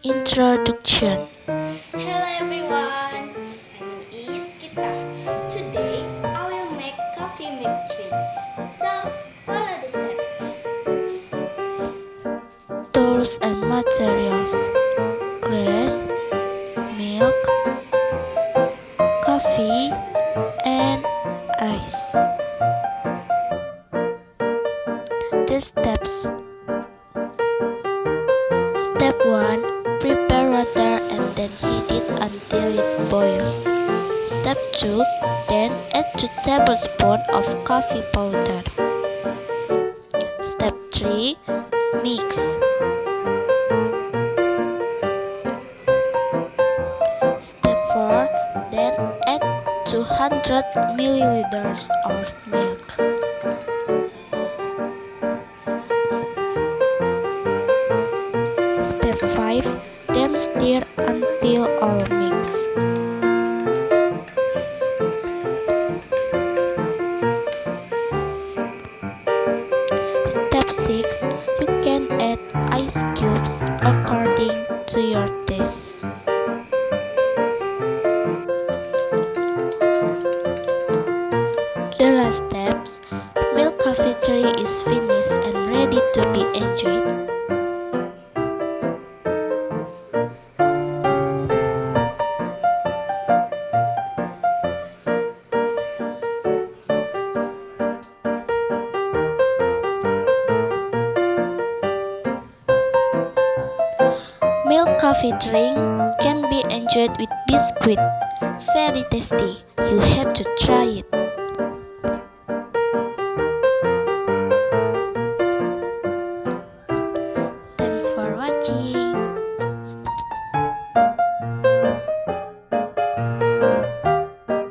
Introduction. Hello everyone, my name is Githa. Today I will make coffee milk drink. So follow the steps. Tools and materials: glass, milk, coffee, and ice. The steps. Step 1. Prepare water and then heat it until it boils. Step 2. Then add 2 tablespoons of coffee powder. Step 3. Mix. Step 4. Then add 200 milliliters of milk. Step 5. Then stir until all mix. Step 6. You can add ice cubes according to your taste. The last steps, milk coffee tree is finished and ready to be enjoyed. Milk coffee drink can be enjoyed with biscuit. Very tasty. You have to try it. Thanks for watching.